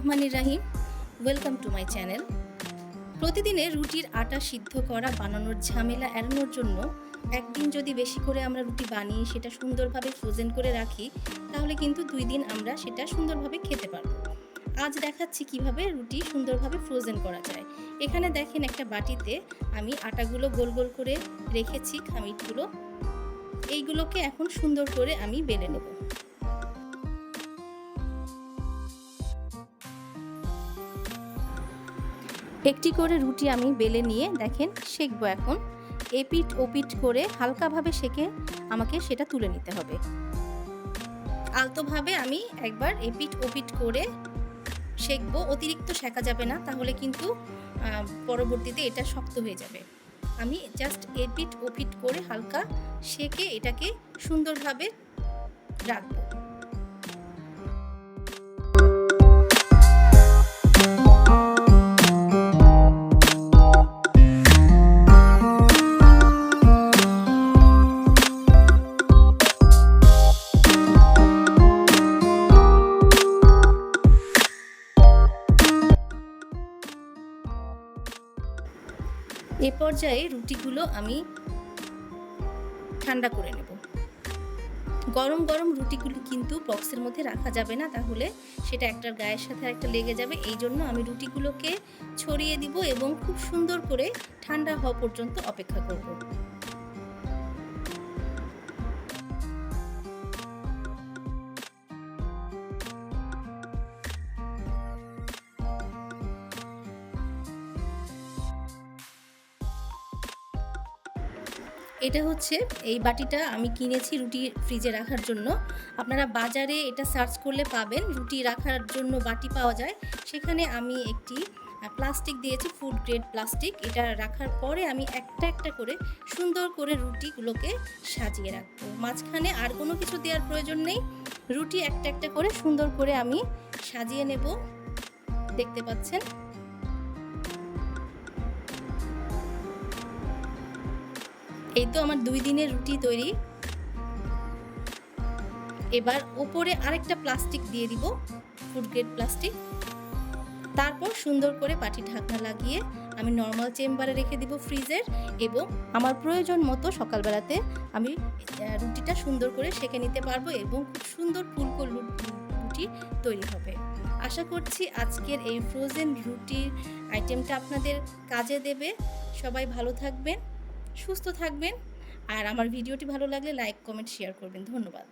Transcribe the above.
রহমানির রাহিম। Welcome to my channel. প্রতিদিনের রুটির আটা সিদ্ধ করা বানানোর ঝামেলা এড়ানোর জন্য একদিন যদি বেশি করে আমরা রুটি বানিয়ে সেটা সুন্দরভাবে ফ্রোজেন করে রাখি, তাহলে কিন্তু 2 দিন আমরা সেটা সুন্দরভাবে খেতে পারবো। আজ দেখাচ্ছি কিভাবে রুটি সুন্দরভাবে ফ্রোজেন করা যায়। এখানে দেখেন একটা বাটিতে আমি আটাগুলো গোল গোল করে রেখেছি, খামিরগুলো। এইগুলোকে এখন সুন্দর করে আমি বেলে নেব। একটি করে রুটি আমি বেলে নিয়ে দেখেন সেঁকবো। এখন এপিট ওপিট করে হালকাভাবে সেঁকে আমাকে সেটা তুলে নিতে হবে। আলতোভাবে আমি একবার এপিট ওপিট করে সেঁকবো। অতিরিক্ত সেঁকা যাবে না, তাহলে কিন্তু পরবর্তীতে এটা শক্ত হয়ে যাবে। আমি জাস্ট এপিট ওপিট করে হালকা সেঁকে এটাকে সুন্দরভাবে রাখবো। এ পর্যায়ে রুটিগুলো আমি ঠান্ডা করে নেব। গরম গরম রুটিগুলো কিন্তু বক্সের মধ্যে রাখা যাবে না, তাহলে সেটা একটার গায়ের সাথে একটা লেগে যাবে। এই জন্য আমি রুটিগুলোকে ছড়িয়ে দিব এবং খুব সুন্দর করে ঠান্ডা হওয়া পর্যন্ত অপেক্ষা করব। এটা হচ্ছে এই বাটিটা আমি কিনেছি রুটি ফ্রিজে রাখার জন্য। আপনারা বাজারে এটা সার্চ করলে পাবেন, রুটি রাখার জন্য বাটি পাওয়া যায়। সেখানে আমি একটি প্লাস্টিক দিয়েছি, ফুড গ্রেড প্লাস্টিক। এটা রাখার পরে আমি একটা একটা করে সুন্দর করে রুটিগুলোকে সাজিয়ে রাখবো। মাঝখানে আর কোনো কিছু দেওয়ার প্রয়োজন নেই। রুটি একটা একটা করে সুন্দর করে আমি সাজিয়ে নেব। দেখতে পাচ্ছেন এই তো আমার 2 দিনের রুটি তৈরি। এবার উপরে আরেকটা প্লাস্টিক দিয়ে দিব, ফুড গ্রেড প্লাস্টিক। তারপর সুন্দর করে বাটি ঢাকনা লাগিয়ে আমি নর্মাল চেম্বারে রেখে দিব ফ্রিজের, এবং আমার প্রয়োজন মতো সকালবেলাতে আমি রুটিটা সুন্দর করে সেঁকে নিতে পারবো এবং খুব সুন্দর ফুলকো রুটি তৈরি হবে। আশা করছি আজকের এই ফ্রোজেন রুটির আইটেমটা আপনাদের কাজে দেবে। সবাই ভালো থাকবেন, সুস্থ থাকবেন, আর আমার ভিডিওটি ভালো লাগলে লাইক, কমেন্ট, শেয়ার করবেন। ধন্যবাদ।